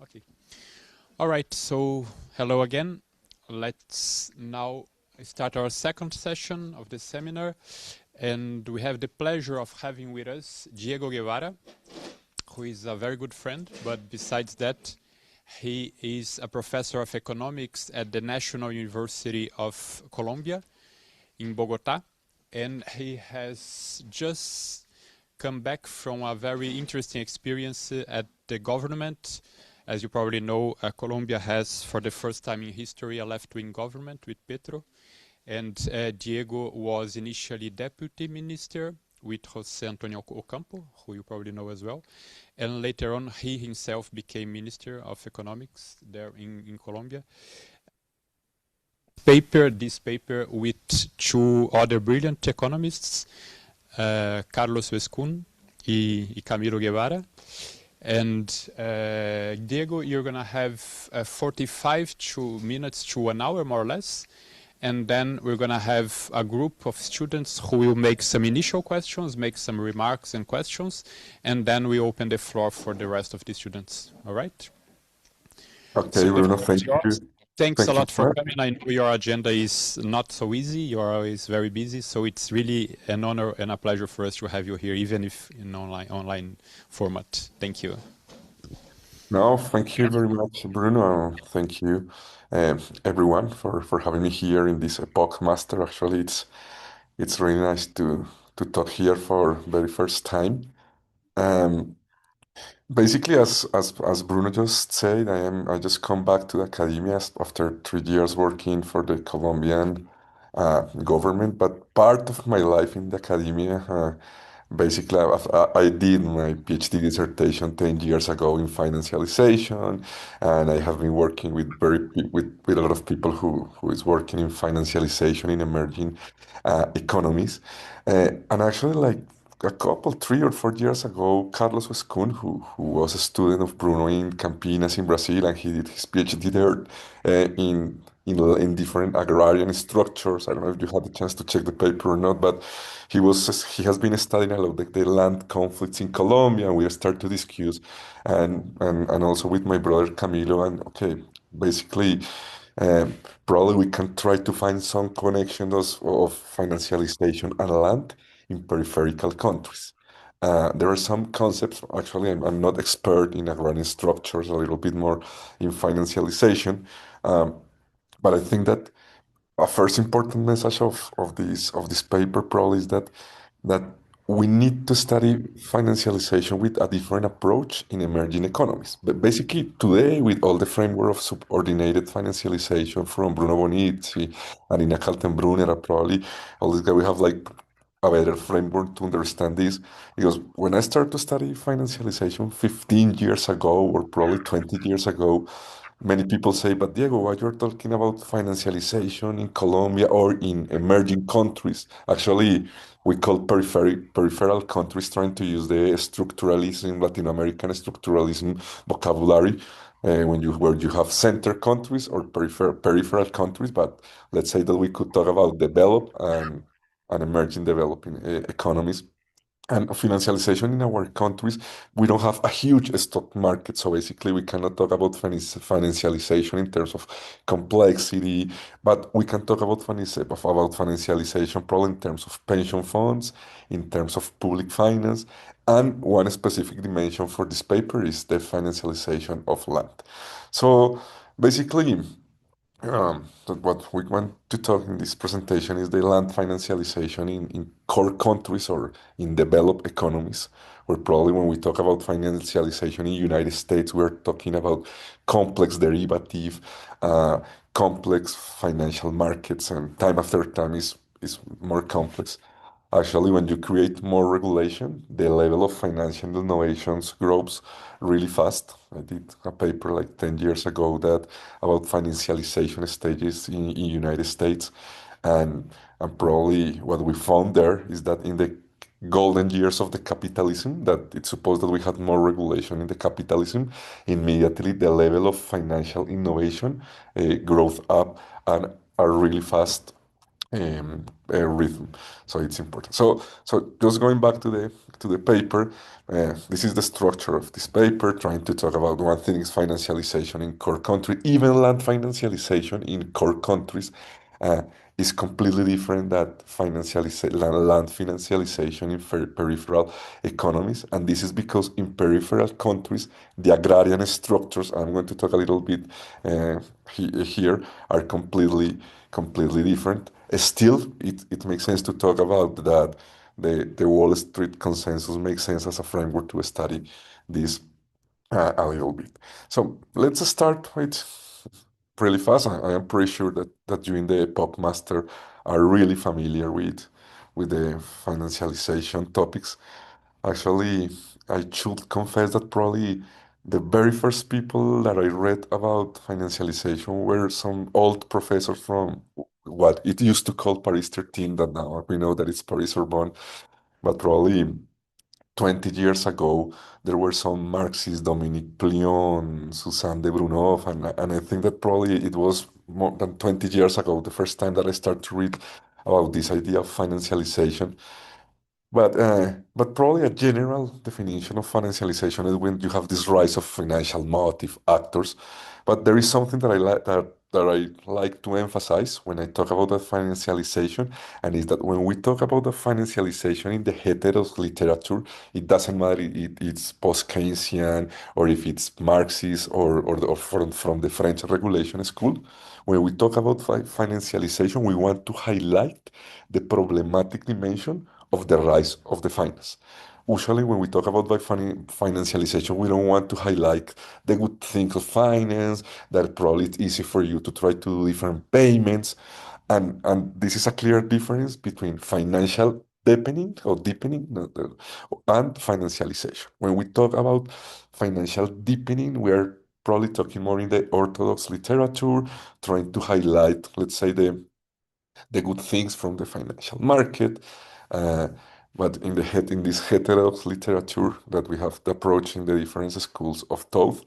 Okay. All right. So, hello again. Let's now start our second session of the seminar. And we have the pleasure of having with us Diego Guevara, who is a very good friend. But besides that, he is a professor of economics at the National University of Colombia in Bogota. And he has just come back from a very interesting experience at the government. As you probably know, Colombia has, for the first time in history, a left-wing government with Petro. And Diego was initially deputy minister with José Antonio Ocampo, who you probably know as well. And later on, he himself became minister of economics there in Colombia. This paper with two other brilliant economists, Carlos Vescun y Camilo Guevara. And Diego, you're going to have 45 minutes to 1 hour, more or less. And then we're going to have a group of students who will make some initial questions, make some remarks and questions, and then we open the floor for the rest of the students. All right? Okay, So the Bruno, floor is thank yours. you. Thanks a Thank you lot for very much. coming. I know your agenda is not so easy. You're always very busy. So it's really an honor and a pleasure for us to have you here, even if in online format. Thank you. No, thank you very much, Bruno. Thank you, everyone, for having me here in this Epoch Master. Actually, it's really nice to talk here for very first time. Um, Basically, as Bruno just said, I just come back to the academia after 3 years working for the Colombian government. But part of my life in the academia, basically, I did my PhD dissertation 10 years ago in financialization, and I have been working with with a lot of people who is working in financialization in emerging economies, and actually like a couple, 3 or 4 years ago, Carlos Vescun, who was a student of Bruno in Campinas in Brazil, and he did his PhD there in different agrarian structures. I don't know if you had the chance to check the paper or not, but he has been studying a lot the land conflicts in Colombia, and we start to discuss, and also with my brother Camilo, and okay, basically. Um, Probably we can try to find some connections of financialization and land in peripheral countries. There are some concepts, actually, I'm not expert in agrarian structures, a little bit more in financialization, um, but I think that a first important message of this paper probably is that we need to study financialization with a different approach in emerging economies. But basically, today, with all the framework of subordinated financialization from Bruno Bonici and Ina Kaltenbrunner, probably all this guy, we have like a better framework to understand this. Because when I started to study financialization 15 years ago, or probably 20 years ago, many people say, but Diego, why you're talking about financialization in Colombia or in emerging countries? Actually, we call peripheral countries trying to use the structuralism, Latin American structuralism vocabulary, where you have center countries or peripheral countries. But let's say that we could talk about developed and emerging developing economies. And financialization in our countries, we don't have a huge stock market. So basically, we cannot talk about financialization in terms of complexity, but we can talk about, about financialization probably in terms of pension funds, in terms of public finance. And one specific dimension for this paper is the financialization of land. So basically, that what we want to talk in this presentation is the land financialization in core countries or in developed economies, where probably when we talk about financialization in United States, we're talking about complex derivative, uh, complex financial markets, and time after time is more complex. Actually, when you create more regulation, the level of financial innovations grows really fast. I did a paper like 10 years ago that about financialization stages in United States. And probably what we found there is that in the golden years of the capitalism, that it's supposed that we had more regulation in the capitalism, immediately the level of financial innovation growth up and are really fast rhythm. So it's important. So just going back to the paper, this is the structure of this paper, trying to talk about one thing is financialization in core country, even land financialization in core countries. Uh, is completely different that land financialization in peripheral economies. And this is because in peripheral countries, the agrarian structures, I'm going to talk a little bit here, are completely different. Still, it makes sense to talk about that the Wall Street consensus makes sense as a framework to study this a little bit. So let's start with really fast. I am pretty sure that you in the pop master are really familiar with the financialization topics. Actually, I should confess that probably the very first people that I read about financialization were some old professors from what it used to call Paris 13, that now we know that it's Paris Sorbonne, but probably 20 years ago, there were some Marxists, Dominique Plion, Suzanne de Brunov, and I think that probably it was more than 20 years ago, the first time that I started to read about this idea of financialization. But probably a general definition of financialization is when you have this rise of financial motive actors. But there is something that I like to emphasize when I talk about the financialization, and is that when we talk about the financialization in the heteros literature, it doesn't matter if it's post-Keynesian or if it's Marxist or from the French regulation school. When we talk about financialization, we want to highlight the problematic dimension of the rise of the finance. Usually, when we talk about financialization, we don't want to highlight the good things of finance, that probably it's easy for you to try to do different payments. And this is a clear difference between financial deepening or deepening and financialization. When we talk about financial deepening, we're probably talking more in the orthodox literature, trying to highlight, let's say, the good things from the financial market. Uh, but in this heterodox literature that we have the approach in the different schools of thought,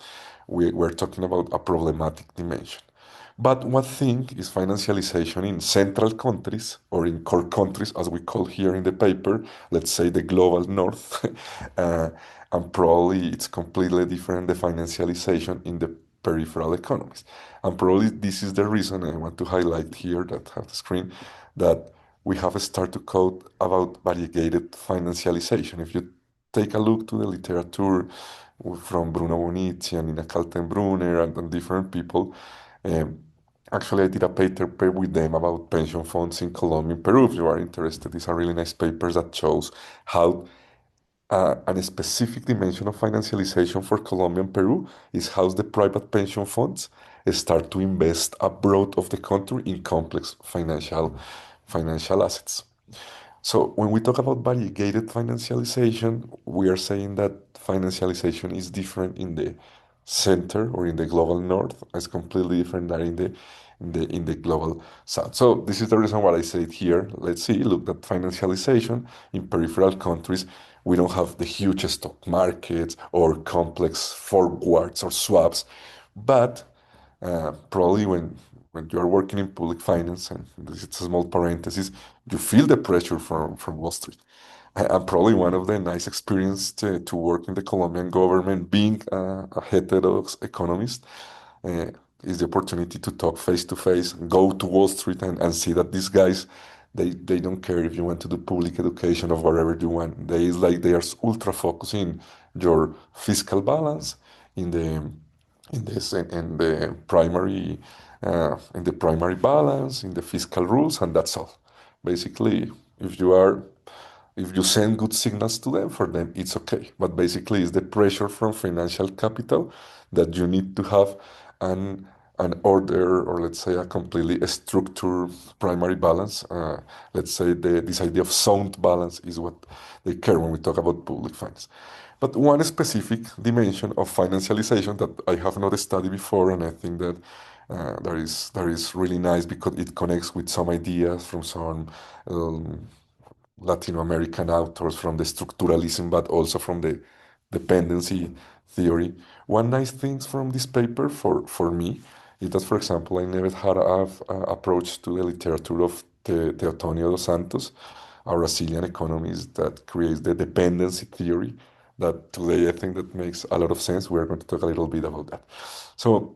we're talking about a problematic dimension. But one thing is financialization in central countries or in core countries, as we call here in the paper, let's say the global north, uh, and probably it's completely different the financialization in the peripheral economies. And probably this is the reason I want to highlight here that have the screen that we have started to code about variegated financialization. If you take a look to the literature from Bruno Bonici and Ina Kaltenbrunner and different people, um, actually I did a paper with them about pension funds in Colombia and Peru. If you are interested, these are really nice papers that shows how a specific dimension of financialization for Colombia and Peru is how the private pension funds start to invest abroad of the country in complex financial assets. So when we talk about variegated financialization, we are saying that financialization is different in the center or in the global north. It's completely different than in the global south. So this is the reason why I say it here. Let's see, look at financialization in peripheral countries. We don't have the huge stock markets or complex forwards or swaps, but probably when you are working in public finance, and this is a small parenthesis, you feel the pressure from Wall Street. And probably one of the nice experience to work in the Colombian government, being a heterodox economist, uh, is the opportunity to talk face to face, go to Wall Street and see that these guys, they don't care if you want to do public education or whatever you want. They are ultra focusing your fiscal balance in the in the primary balance, in the fiscal rules, and that's all. Basically, if you are if you send good signals to them, for them it's okay. But basically, it's the pressure from financial capital that you need to have an an order, or let's say a completely structured primary balance. Let's say this idea of sound balance is what they care when we talk about public finance. But one specific dimension of financialization that I have not studied before, and I think that that is really nice because it connects with some ideas from some um, Latin American authors, from the structuralism, but also from the dependency theory. One nice thing from this paper for me is that, for example, I never had a approach to the literature of Teotonio dos Santos, a Brazilian economist that creates the dependency theory that today I think that makes a lot of sense. We're going to talk a little bit about that. So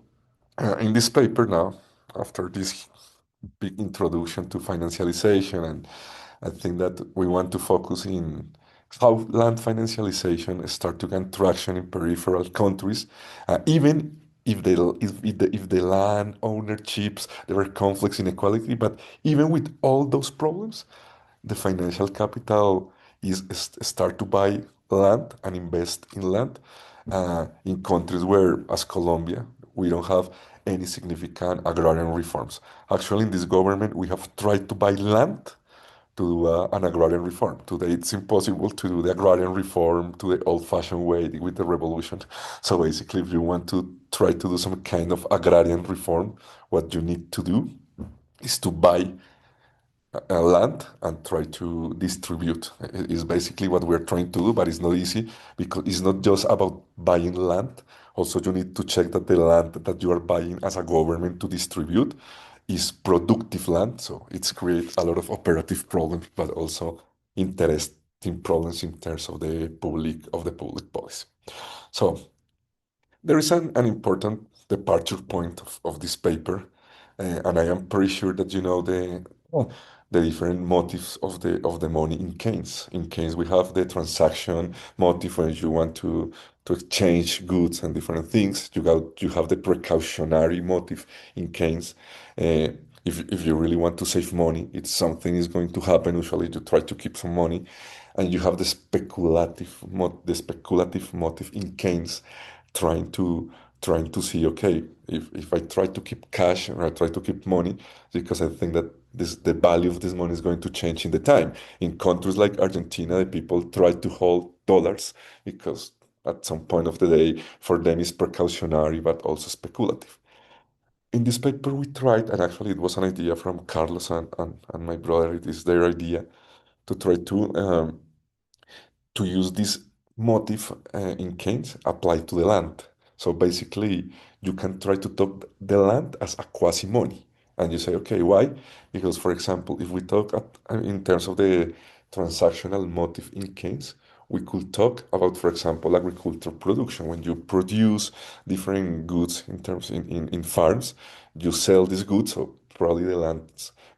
in this paper now, after this big introduction to financialization, and I think that we want to focus in how land financialization start to gain traction in peripheral countries, even if the land ownerships, there are conflicts, inequality, but even with all those problems, the financial capital is start to buy land and invest in land in countries where, as Colombia, we don't have any significant agrarian reforms. Actually, in this government, we have tried to buy land to do an agrarian reform. Today, it's impossible to do the agrarian reform to the old-fashioned way with the revolution. So basically, if you want to try to do some kind of agrarian reform, what you need to do is to buy land and try to distribute. Is basically what we're trying to do, but it's not easy because it's not just about buying land. Also, you need to check that the land that you are buying as a government to distribute is productive land. So it's create a lot of operative problems, but also interesting problems in terms of the public policy. So there is an important departure point of this paper, and I am pretty sure that you know the different motives of the money in Keynes. In Keynes, we have the transaction motive when you want to exchange goods and different things. You have the precautionary motive in Keynes. If you really want to save money, it's something is going to happen. Usually, you try to keep some money, and you have the speculative motive in Keynes trying to see, okay, if I try to keep cash or I try to keep money, because I think that the value of this money is going to change in the time. In countries like Argentina, the people try to hold dollars because at some point of the day, for them it's precautionary but also speculative. In this paper, we tried, and actually it was an idea from Carlos and my brother, it is their idea to try to use this motive in Keynes applied to the land. So basically, you can try to talk the land as a quasi money. And you say, okay, why? Because, for example, if we talk in terms of the transactional motive in Keynes, we could talk about, for example, agricultural production. When you produce different goods in farms, you sell these goods, so probably the land,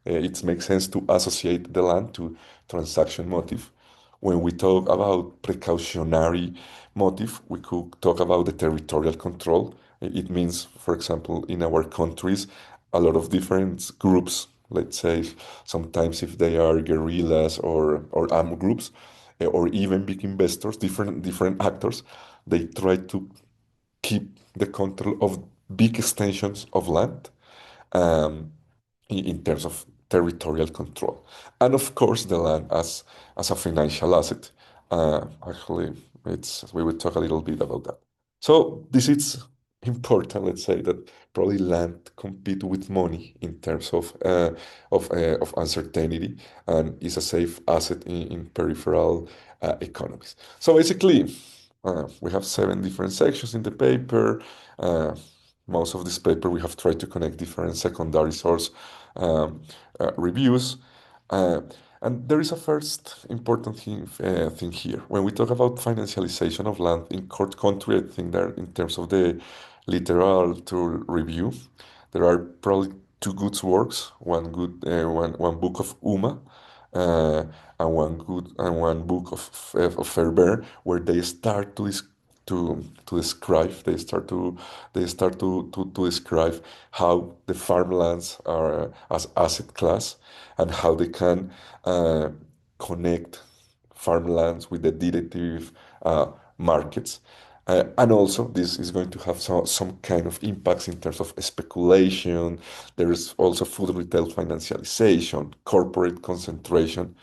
it makes sense to associate the land to transaction motive. When we talk about precautionary motive, we could talk about the territorial control. It means, for example, in our countries, a lot of different groups, let's say sometimes if they are guerrillas or armed groups, or even big investors, different actors, they try to keep the control of big extensions of land. Um, in terms of territorial control. And of course, the land as a financial asset. Actually, we will talk a little bit about that. So this is important. Let's say that probably land compete with money in terms of uncertainty and is a safe asset in peripheral economies. So basically, we have 7 different sections in the paper. Uh, Most of this paper we have tried to connect different secondary source um, reviews. Uh, and there is a first important thing here. When we talk about financialization of land in court country, I think that in terms of the literature review, there are probably two good works, one book of Uma, uh, and one book of Ferber, where they start to describe they start to describe how the farmlands are as asset class and how they can uh, connect farmlands with the derivative markets. And also, this is going to have some kind of impacts in terms of speculation. There is also food retail financialization, corporate concentration,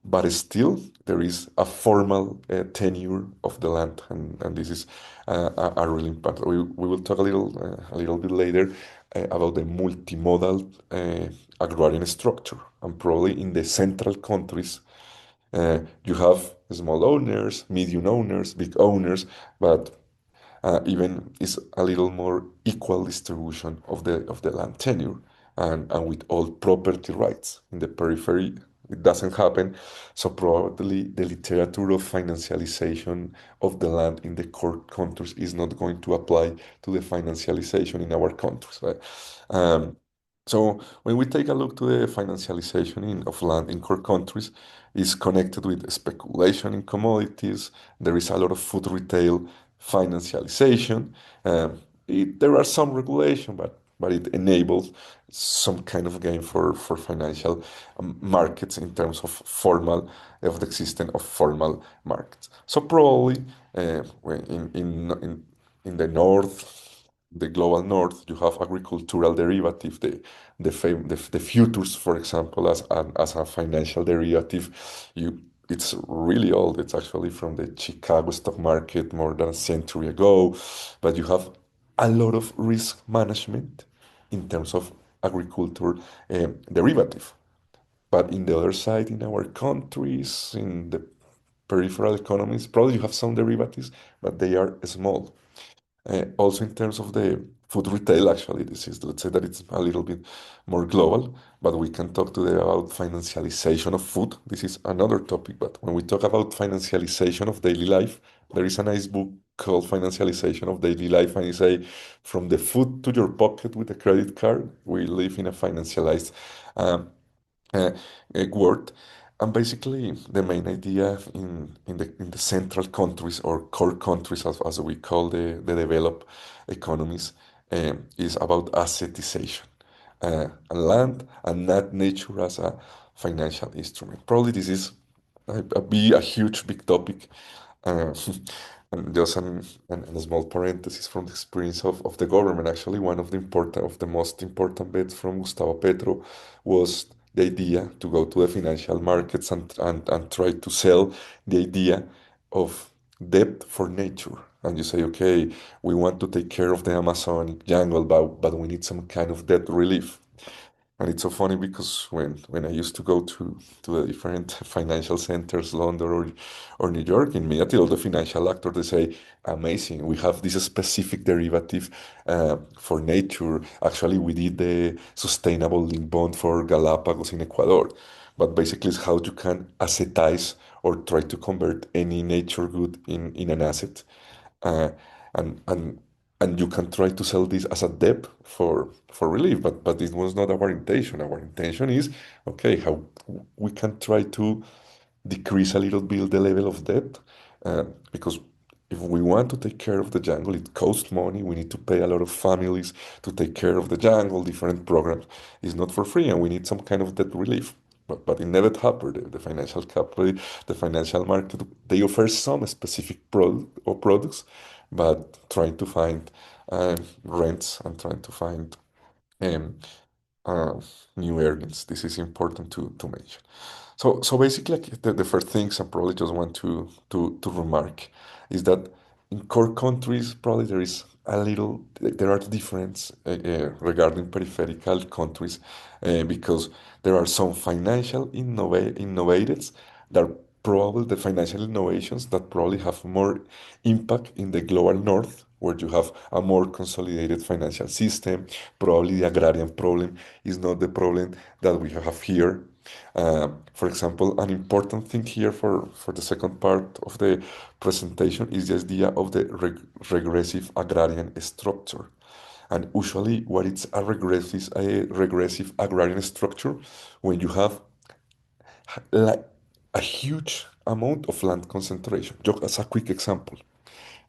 but still there is a formal tenure of the land, and this is a really important. We will talk a little bit later about the multimodal agrarian structure, and probably in the central countries you have small owners, medium owners, big owners, but even is a little more equal distribution of the land tenure. and with all property rights. In the periphery, it doesn't happen. So probably the literature of financialization of the land in the core countries is not going to apply to the financialization in our countries, right? Um, so when we take a look to the financialization of land in core countries, is connected with speculation in commodities. There is a lot of food retail financialization. Um, there are some regulation, but it enables some kind of gain for financial markets in terms of the existence of formal markets. So probably in the north, the global north, you have agricultural derivative, the futures, for example, as a financial derivative. It's really old. It's actually from the Chicago stock market more than a century ago. But you have a lot of risk management in terms of agriculture derivative. But in the other side, in our countries, in the peripheral economies, probably you have some derivatives, but they are small. Also, in terms of the food retail, actually, this is, let's say that it's a little bit more global, but we can talk today about financialization of food. This is another topic, but when we talk about financialization of daily life, there is a nice book called Financialization of Daily Life, and it say, from the food to your pocket with a credit card, we live in a financialized um, uh, word. And basically, the main idea in the central countries or core countries, as we call the developed economies, is about assetization. And land and not nature as a financial instrument. Probably this is a huge, big topic. Uh, and just a small parenthesis from the experience of the government. Actually, one of the most important bets from Gustavo Petro was the idea to go to the financial markets and try to sell the idea of debt for nature. And you say, okay, we want to take care of the Amazonic jungle, but we need some kind of debt relief. And it's so funny because when I used to go to the different financial centers, London or New York, immediately all the financial actors they say, amazing, we have this specific derivative for nature. Actually, we did the sustainable linked bond for Galapagos in Ecuador. But basically, it's how you can assetize or try to convert any nature good in an asset uh, and and and you can try to sell this as a debt for relief, but this was not our intention. Our intention is okay, how we can try to decrease a little bit the level of debt, because if we want to take care of the jungle, it costs money. We need to pay a lot of families to take care of the jungle. Different programs is not for free, and we need some kind of debt relief. But it never happened. The financial capital, the financial market, they offer some specific product or products, but trying to find rents and trying to find um, uh, new earnings. This is important to mention. So basically, like, the first things I probably just want to remark is that in core countries, probably there are differences regarding peripheral countries because there are some financial innovators that probably the financial innovations that probably have more impact in the global north, where you have a more consolidated financial system. Probably the agrarian problem is not the problem that we have here. For example, an important thing here for the second part of the presentation is the idea of the regressive agrarian structure. And usually, what is a regressive agrarian structure when you have like a huge amount of land concentration. Just as a quick example,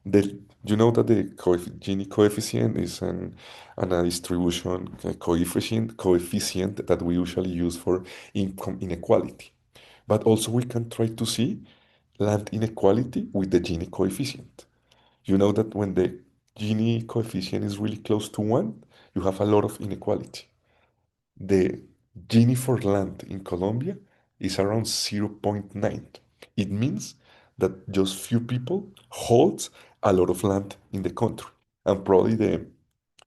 you know that the Gini coefficient is a distribution coefficient that we usually use for income inequality. But also we can try to see land inequality with the Gini coefficient. You know that when the Gini coefficient is really close to 1, you have a lot of inequality. The Gini for land in Colombia is around zero point 0.9. It means that just few people hold a lot of land in the country. And probably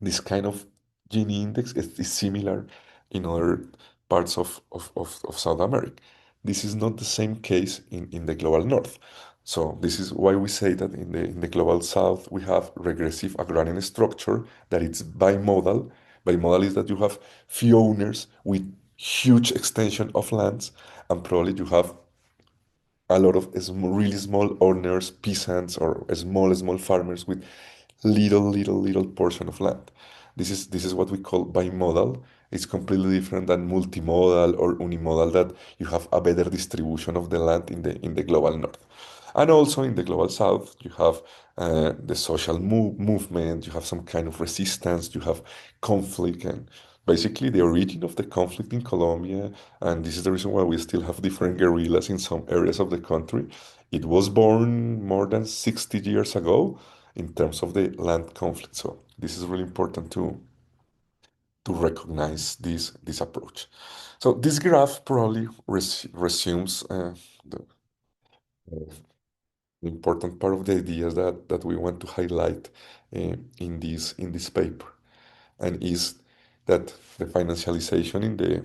this kind of Gini index is similar in other parts of South America. This is not the same case in the global north. So this is why we say that in the global south we have regressive agrarian structure that it's bimodal, Bimodal is that you have few owners with huge extension of lands, and probably you have a lot of really small owners, peasants, or small farmers with little portion of land. This is what we call bimodal. It's completely different than multimodal or unimodal, that you have a better distribution of the land in the global north. And also in the global south, you have the social movement, you have some kind of resistance, you have conflict, and basically the origin of the conflict in Colombia, and this is the reason why we still have different guerrillas in some areas of the country. It was born more than 60 years ago in terms of the land conflict. So this is really important to recognize this approach. So this graph probably resumes the important part of the ideas that we want to highlight in this paper, and is that the financialization in the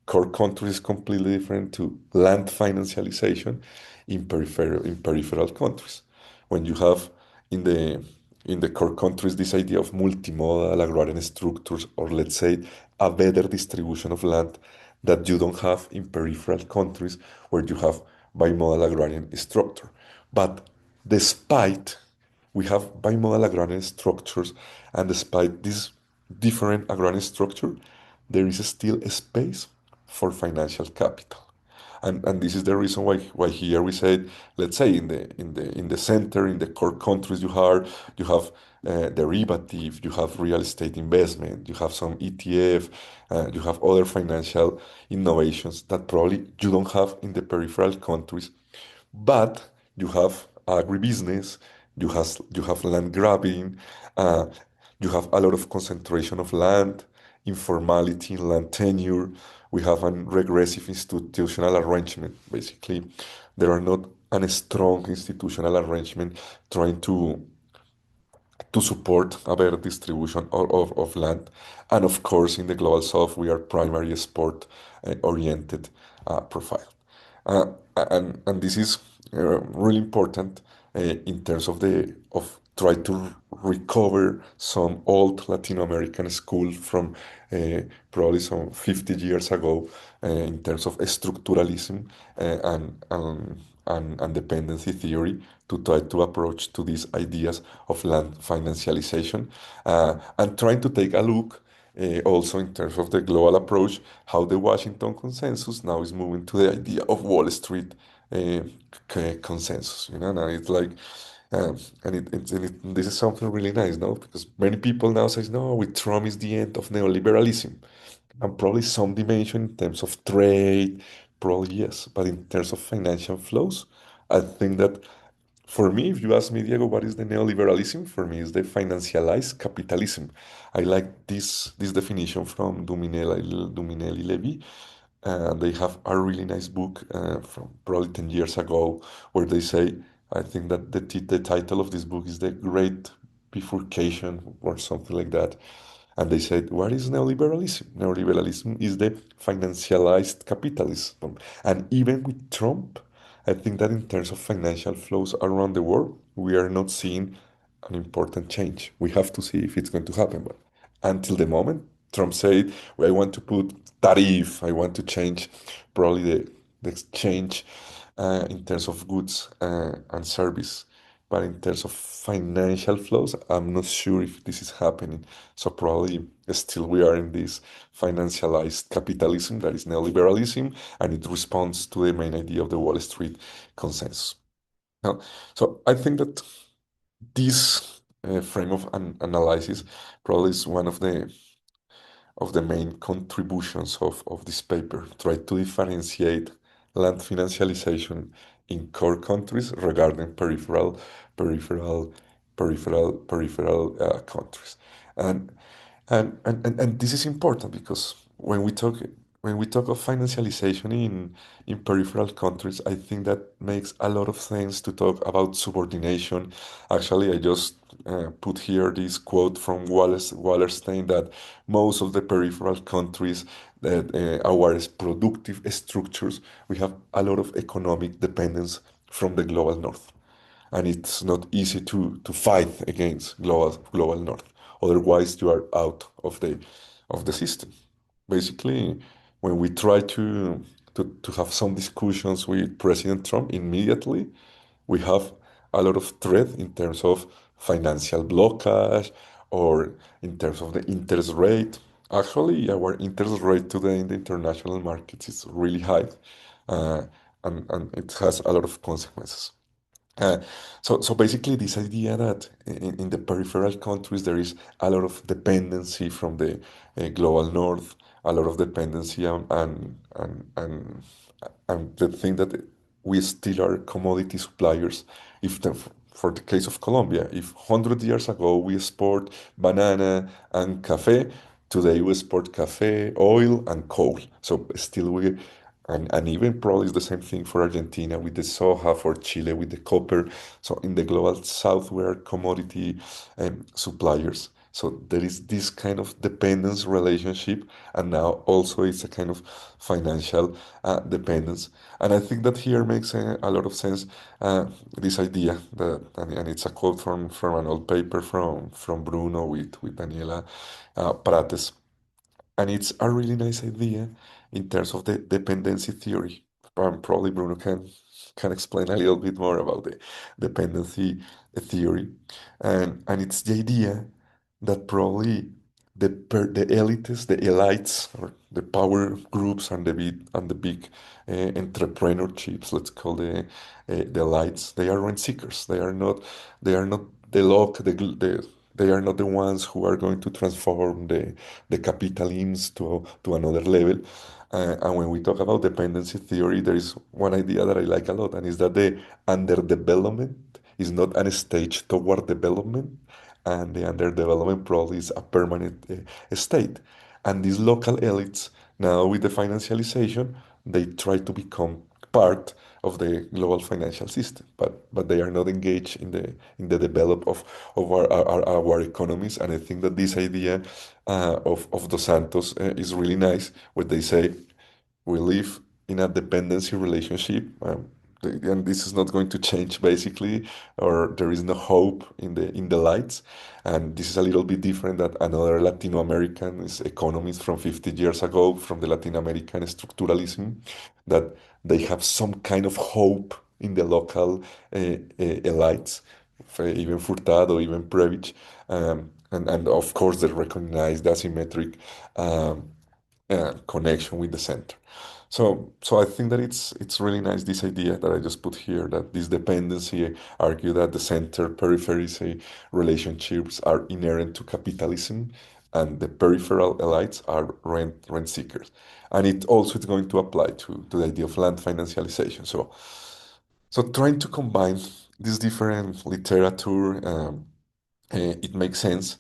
core countries is completely different to land financialization in peripheral countries. When you have in the core countries this idea of multimodal agrarian structures, or let's say a better distribution of land that you don't have in peripheral countries where you have bimodal agrarian structure. But despite we have bimodal agrarian structures, and despite this different agrarian structure, there is still a space for financial capital. And this is the reason why here we said, let's say in the center, in the core countries, you have derivative, you have real estate investment, you have some ETF, you have other financial innovations that probably you don't have in the peripheral countries, but you have agribusiness, you have land grabbing, uh, you have a lot of concentration of land, informality in land tenure. We have a regressive institutional arrangement. Basically, there are not a strong institutional arrangement trying to support a better distribution of land. And of course, in the global south, we are primary export oriented profile. Uh, and this is really important in terms of try to recover some old Latin American school from probably some 50 years ago in terms of structuralism and dependency theory, to try to approach to these ideas of land financialization, and trying to take a look also in terms of the global approach, how the Washington consensus now is moving to the idea of Wall Street uh, consensus. Now it's like, this is something really nice, no? Because many people now says, no, with Trump is the end of neoliberalism, and probably some dimension in terms of trade, probably yes, but in terms of financial flows, I think that for me, if you ask me, Diego, what is the neoliberalism? For me, it's the financialized capitalism. I like this definition from Duminelli Levy. They have a really nice book from probably 10 years ago, where they say, I think that the title of this book is The Great Bifurcation or something like that. And they said, what is neoliberalism? Neoliberalism is the financialized capitalism. And even with Trump, I think that in terms of financial flows around the world, we are not seeing an important change. We have to see if it's going to happen. But until the moment, Trump said, well, I want to put tariff, I want to change probably the exchange in terms of goods and service. But in terms of financial flows, I'm not sure if this is happening. So probably still we are in this financialized capitalism that is neoliberalism, and it responds to the main idea of the Wall Street consensus. Now, so I think that this frame of analysis probably is one of the main contributions of this paper. Try to differentiate land financialization in core countries regarding peripheral, peripheral countries. And, and this is important because when we talk of financialization in peripheral countries, I think that makes a lot of sense to talk about subordination. Actually, I just put here this quote from Wallerstein, that most of the peripheral countries that our productive structures, we have a lot of economic dependence from the global north, and it's not easy to fight against global north. Otherwise, you are out of the system. Basically, when we try to have some discussions with President Trump, immediately we have a lot of threat in terms of financial blockage or in terms of the interest rate. Actually, our interest rate today in the international markets is really high, uh, and it has a lot of consequences. Uh, so basically, this idea that in the peripheral countries there is a lot of dependency from the global north, a lot of dependency and the thing that we still are commodity suppliers. If the, for the case of Colombia, if 100 years ago we export banana and cafe, today we export cafe, oil, and coal. So still we and even probably it's the same thing for Argentina with the soja, for Chile with the copper. So in the global south, we are commodity suppliers. So there is this kind of dependence relationship, and now also it's a kind of financial dependence. And I think that here makes a lot of sense. This idea that, and it's a quote from an old paper from Bruno with Daniela Prates, and it's a really nice idea in terms of the dependency theory. Probably Bruno can explain a little bit more about the dependency theory. And it's the idea that probably the elites, the elites, or the power groups and the big entrepreneurships, let's call the elites, they are rent seekers. They are not the lock they are not the ones who are going to transform the capitalisms to another level. And when we talk about dependency theory, there is one idea that I like a lot, and is that the underdevelopment is not a stage toward development, and the underdevelopment probably is a permanent state. And these local elites, now with the financialization, they try to become part of the global financial system, but they are not engaged in the develop of our economies. And I think that this idea of Dos Santos is really nice, where they say we live in a dependency relationship, and this is not going to change basically, or there is no hope in the lights. And this is a little bit different than another Latin American economists from 50 years ago, from the Latin American structuralism, that they have some kind of hope in the local elites, even Furtado, even Previch, and of course they recognize the asymmetric connection with the center. So I think that it's really nice, this idea that I just put here, that this dependency argue that the center periphery say relationships are inherent to capitalism, and the peripheral elites are rent seekers. And it also is going to apply to the idea of land financialization. So trying to combine this different literature, it makes sense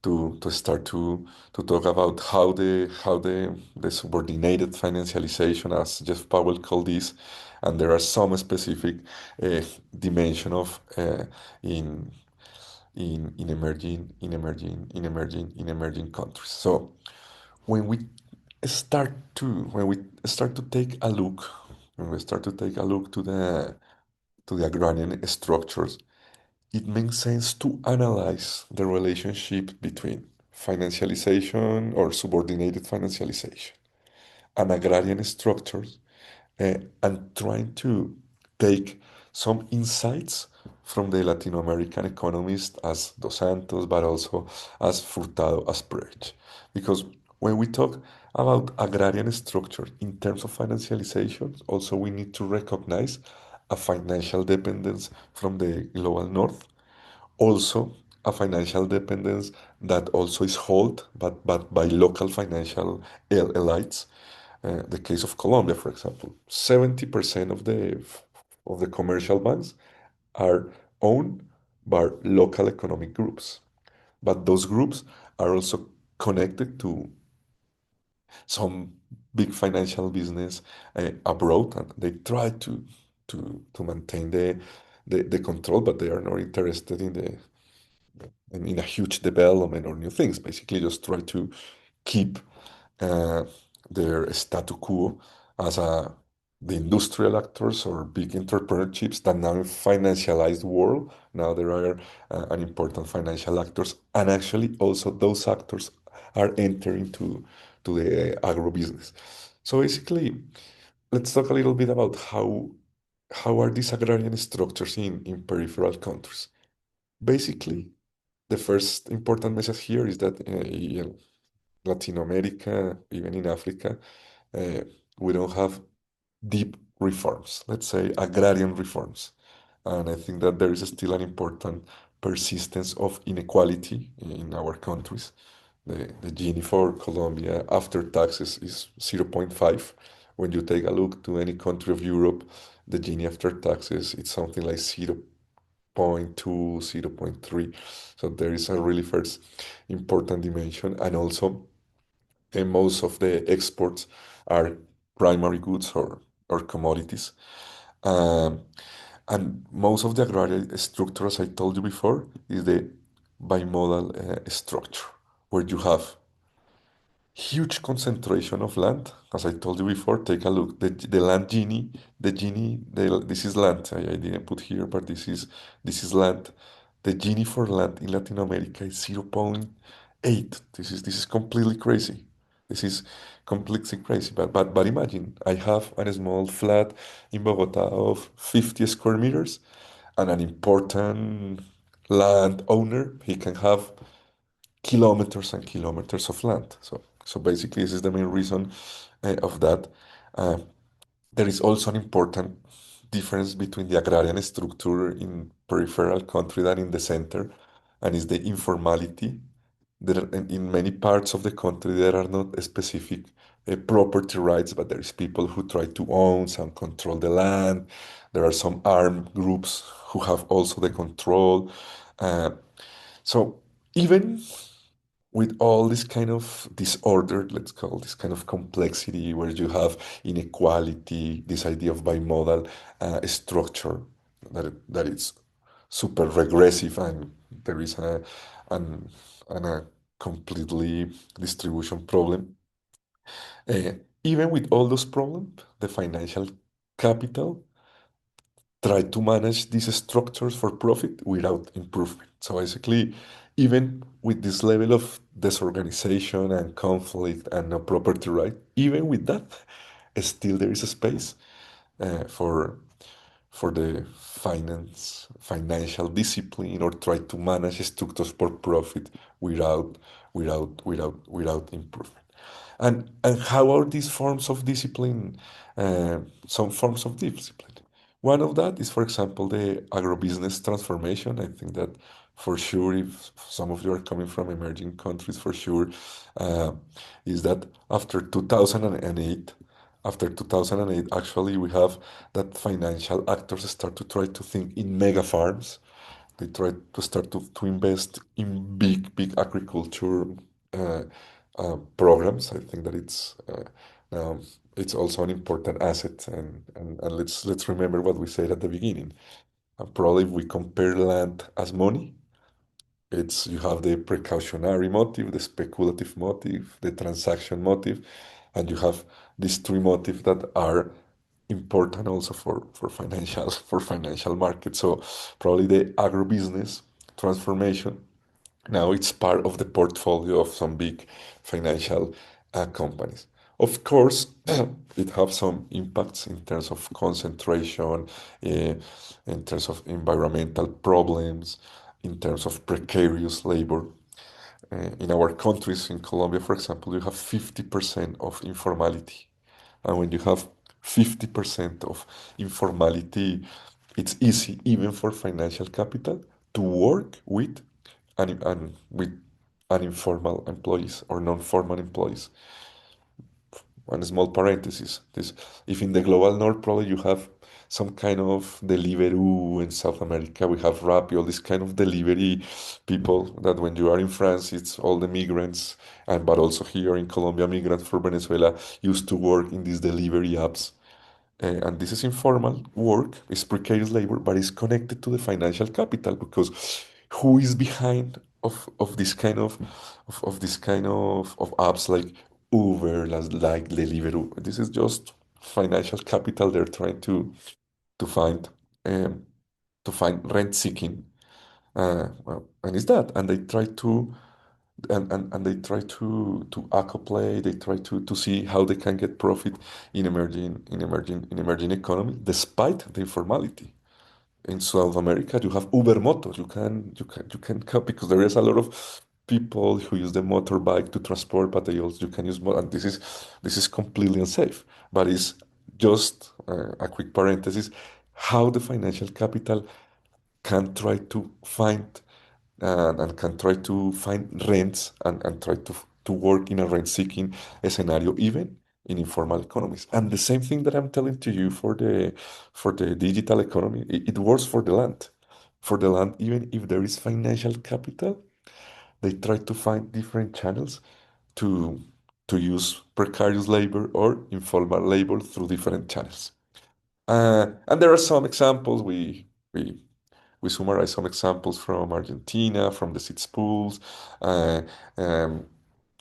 to start to talk about how the subordinated financialization, as Jeff Powell called this, and there are some specific dimension of in in emerging countries. So when we start to take a look, to the agrarian structures, it makes sense to analyze the relationship between financialization or subordinated financialization and agrarian structures, and trying to take some insights from the Latin American economists as Dos Santos, but also as Furtado, as Perch. Because when we talk about agrarian structure in terms of financialization, also we need to recognize a financial dependence from the global north, also a financial dependence that also is held but by local financial elites. The case of Colombia, for example, 70% of the commercial banks are owned by local economic groups, but those groups are also connected to some big financial business abroad, and they try to maintain the control, but they are not interested in a huge development or new things. Basically, just try to keep uh, their statu quo as the industrial actors or big entrepreneurships that now in financialized world. Now there are an important financial actors, and actually also those actors are entering to the agribusiness. So basically, let's talk a little bit about how are these agrarian structures in peripheral countries. Basically, the first important message here is that in Latin America, even in Africa, uh, we don't have deep reforms, let's say agrarian reforms. And I think that there is still an important persistence of inequality in our countries. The Gini for Colombia after taxes is zero point 0.5. When you take a look to any country of Europe, the Gini after taxes, it's something like zero point 0.2, zero point 0.3. So there is a really first important dimension. And also, most of the exports are primary goods or commodities. Um, and most of the agrarian structure, as I told you before, is the bimodal structure, where you have huge concentration of land. As I told you before, take a look. The land Gini, this is land. I didn't put here, but this is land. The Gini for land in Latin America is zero point 0.8. This is completely crazy. This is completely crazy. But imagine I have a small flat in Bogota of 50 square meters, and an important land owner, he can have kilometers and kilometers of land. So basically, this is the main reason of that. Uh, there is also an important difference between the agrarian structure in peripheral country than in the center, and is the informality. In many parts of the country, there are not specific property rights, but there is people who try to own and control the land. There are some armed groups who have also the control. Uh, so even with all this kind of disorder, let's call this kind of complexity, where you have inequality, this idea of bimodal structure that it's super regressive, and there is an, a completely distribution problem. Uh, Even with all those problems, the financial capital try to manage these structures for profit without improvement. So basically, even with this level of disorganization and conflict and no property right, even with that, still there is a space for the financial discipline, or try to manage structures for profit without improvement. And how are these forms of discipline? Some forms of discipline. One of that is, for example, the agribusiness transformation. I think that for sure, if some of you are coming from emerging countries, for sure, uh, is that after 2008, actually, we have that financial actors start to try to think in mega farms. They try to start to invest in big agriculture uh, programs. I think that now it's also an important asset. And let's remember what we said at the beginning. Probably if we compare land as money, it's you have the precautionary motive, the speculative motive, the transaction motive, and you have these three motives that are important also for financial for financial markets. So probably the agribusiness transformation now it's part of the portfolio of some big financial companies. Of course, it has some impacts in terms of concentration, in terms of environmental problems, in terms of precarious labor. In our countries, in Colombia, for example, you have 50% of informality. And when you have 50% of informality, it's easy, even for financial capital, to work with with uninformal employees or non-formal employees. One small parenthesis. This, if in the global north probably you have some kind of Deliveroo in South America, we have Rappi, all this kind of delivery people that when you are in France, it's all the migrants, and but also here in Colombia, migrants from Venezuela used to work in these delivery apps. And this is informal work, it's precarious labor, but it's connected to the financial capital because who is behind of this kind of this kind of apps like Uber, like Deliveroo? This is just financial capital they're trying to find um, to find rent seeking. Well, and it's that, and they try to and they try to accoplate, they try to see how they can get profit in emerging economy despite the informality. In South America, you have Uber Motos. You can come because there is a lot of people who use the motorbike to transport, but they also you can use and this is completely unsafe. But it's just a quick parenthesis, how the financial capital can try to find and can try to find rents and try to work in a rent-seeking scenario, even in informal economies. And the same thing that I'm telling to you for the digital economy, it works for the land. For the land, even if there is financial capital, they try to find different channels to to use precarious labor or informal labor through different channels. And there are some examples. We we summarize some examples from Argentina, from the seed pools, uh, um,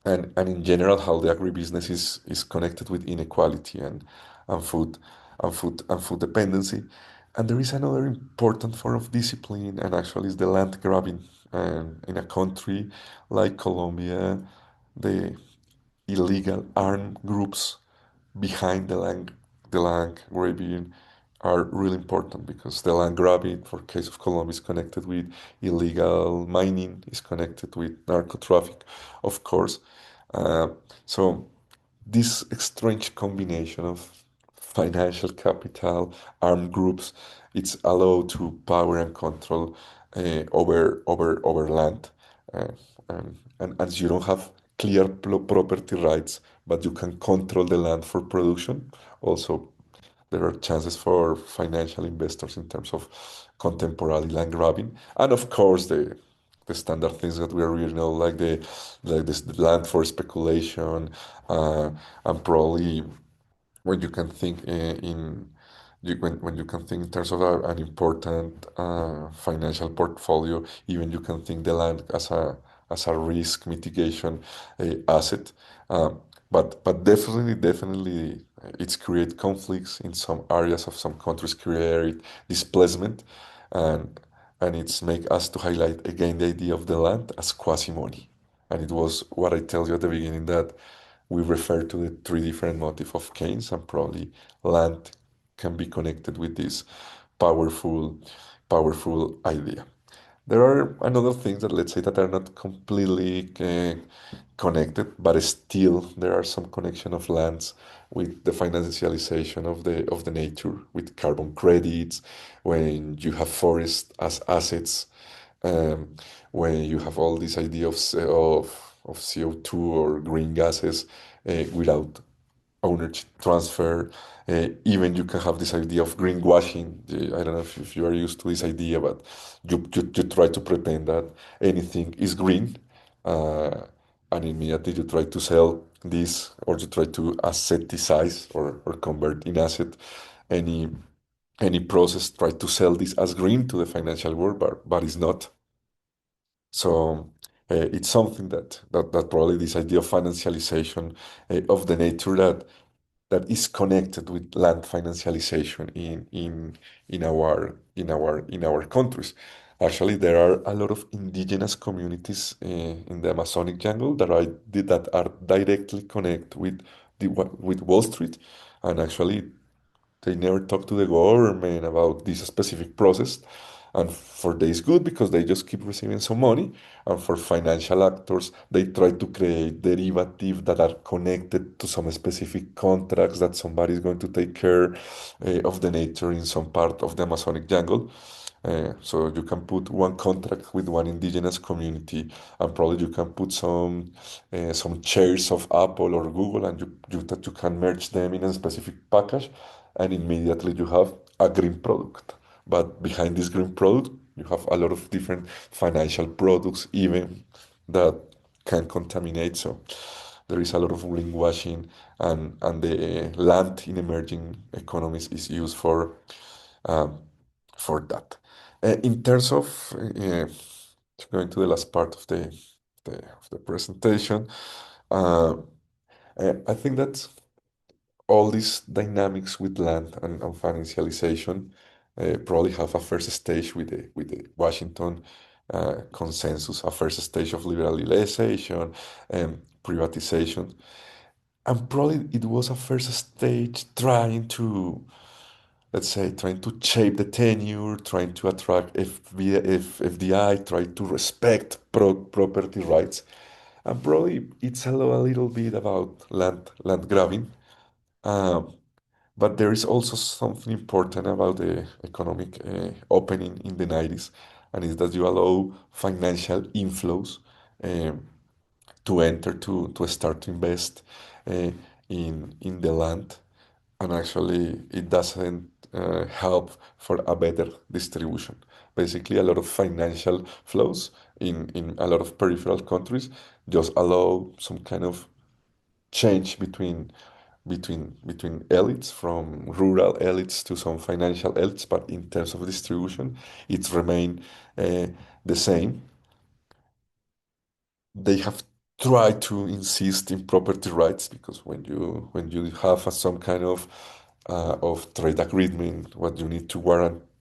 and in general how the agribusiness is connected with inequality and food and food dependency. And there is another important form of discipline, and actually is the land grabbing. And in a country like Colombia, the illegal armed groups behind the land grabbing are really important because the land grabbing, for case of Colombia, is connected with illegal mining, is connected with narco traffic, of course. Uh, so this strange combination of financial capital, armed groups, it's allowed to power and control over land. Uh, and as you don't have clear property rights, but you can control the land for production, also there are chances for financial investors in terms of contemporary land grabbing, and of course the standard things that we already know, like the land for speculation, uh, and probably when you can think when you can think in terms of an important financial portfolio, even you can think the land as a risk mitigation asset. But definitely, it's create conflicts in some areas of some countries, create displacement, and it's make us to highlight again the idea of the land as quasi money. And it was what I tell you at the beginning, that we refer to the three different motifs of Keynes, and probably land can be connected with this powerful, powerful idea. There are another things that, let's say, that are not completely connected, but still there are some connection of lands with the financialization of the nature, with carbon credits, when you have forests as assets, um, when you have all this idea of CO2 or green gases without ownership transfer. Even you can have this idea of greenwashing. I don't know if you are used to this idea, but you try to pretend that anything is green, uh, and immediately you try to sell this, or you try to asseticize or convert in asset any any process, try to sell this as green to the financial world, but it's not. So it's something that probably this idea of financialization of the nature that is connected with land financialization in our countries. Actually, there are a lot of indigenous communities in the Amazonic jungle that are directly connected with Wall Street, and actually they never talk to the government about this specific process. And for them, it's good because they just keep receiving some money. And for financial actors, they try to create derivatives that are connected to some specific contracts that somebody is going to take care of the nature in some part of the Amazonic jungle. So you can put one contract with one indigenous community, and probably you can put some shares of Apple or Google, and you can merge them in a specific package, and immediately you have a green product. But behind this green product, you have a lot of different financial products, even that can contaminate. So there is a lot of greenwashing, and the land in emerging economies is used um, for that. In terms of going to the last part of the presentation, uh, I think that all these dynamics with land and financialization probably have a first stage with the Washington consensus, a first stage of liberalization and privatization. And probably it was a first stage trying to, let's say, trying to shape the tenure, trying to attract FDI, trying to respect property rights. And probably it's a little bit about land grabbing. Um, but there is also something important about the economic opening in the 90s, and is that you allow financial inflows um, to enter to start to invest uh, in the land, and actually it doesn't help for a better distribution. Basically, a lot of financial flows in a lot of peripheral countries just allow some kind of change between elites, from rural elites to some financial elites, but in terms of distribution, it's remained the same. They have tried to insist in property rights, because when you have some kind of trade agreement, what you need to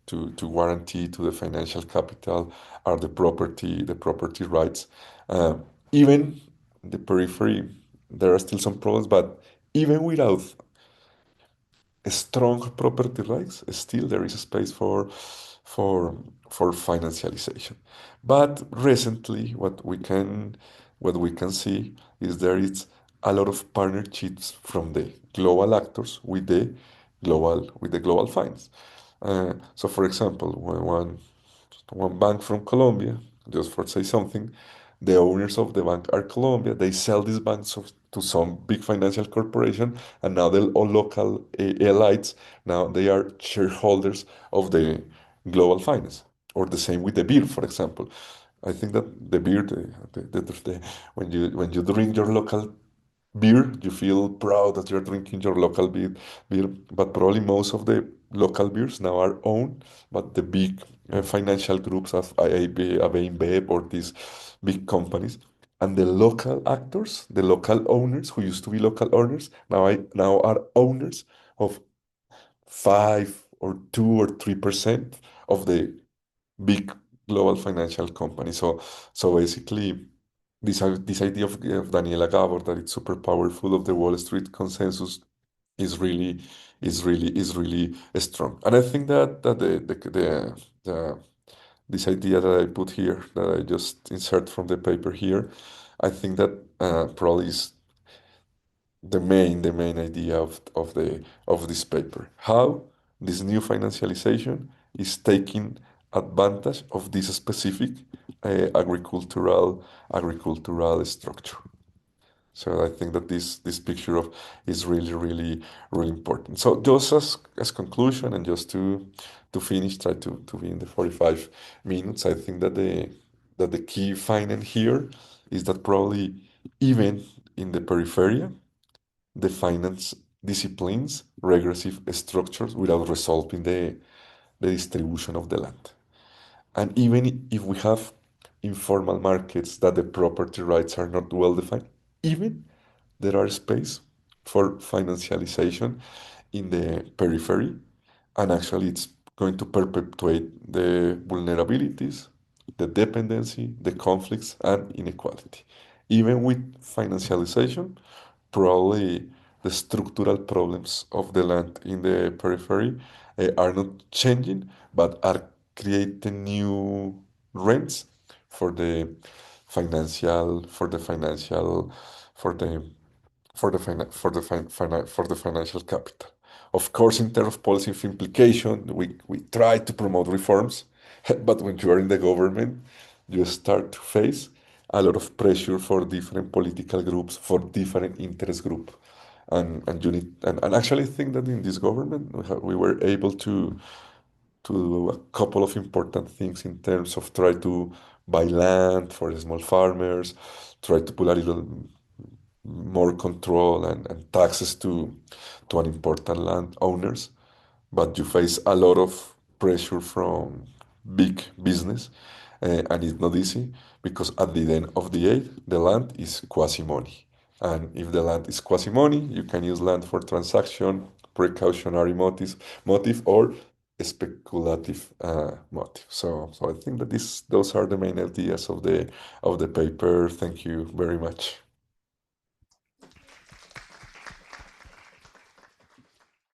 to guarantee to the financial capital are the property rights. Uh, Even the periphery, there are still some problems, but even without strong property rights, still there is a space for for financialization. But recently, what we can see is there is a lot of partnerships from the global actors with the global finance. So, for example, when one bank from Colombia, just for say something, the owners of the bank are Colombia. They sell these banks to some big financial corporation, and now the all local elites, now they are shareholders of the global finance. Or the same with the beer, for example. I think that the beer, when you drink your local beer, you feel proud that you're drinking your local beer. But probably most of the local beers now are owned by the big financial groups of AB, InBev, or these big companies. And the local actors, the local owners who used to be local owners, now are owners of 5 or 2 or 3% of the big global financial company. So basically, this idea of Daniela Gabor, that it's super powerful, of the Wall Street consensus, is really strong. And I think that the this idea that I put here, that I just insert from the paper here, I think that probably is the main idea of this paper. How this new financialization is taking advantage of this specific agricultural structure. So I think that this picture of is really important. So just as conclusion, and just to finish, try to be in the 45 minutes. I think that the key finding here is that probably even in the periphery, the finance disciplines regressive structures without resolving the distribution of the land. And even if we have informal markets that the property rights are not well defined, even there are space for financialization in the periphery, and actually it's going to perpetuate the vulnerabilities, the dependency, the conflicts, and inequality. Even with financialization, probably the structural problems of the land in the periphery are not changing, but are creating new rents for the financial for the for the financial capital. Of course, in terms of policy of implication, we try to promote reforms, but when you are in the government, you start to face a lot of pressure for different political groups, for different interest group. And you need and actually think that in this government we were able to do a couple of important things in terms of try to buy land for the small farmers, try to put a little more control and taxes to an important landowners, but you face a lot of pressure from big business, and it's not easy, because at the end of the day, the land is quasi money. And if the land is quasi money, you can use land for transaction, precautionary motive, or speculative motive. So I think that those are the main ideas of the paper. Thank you very much.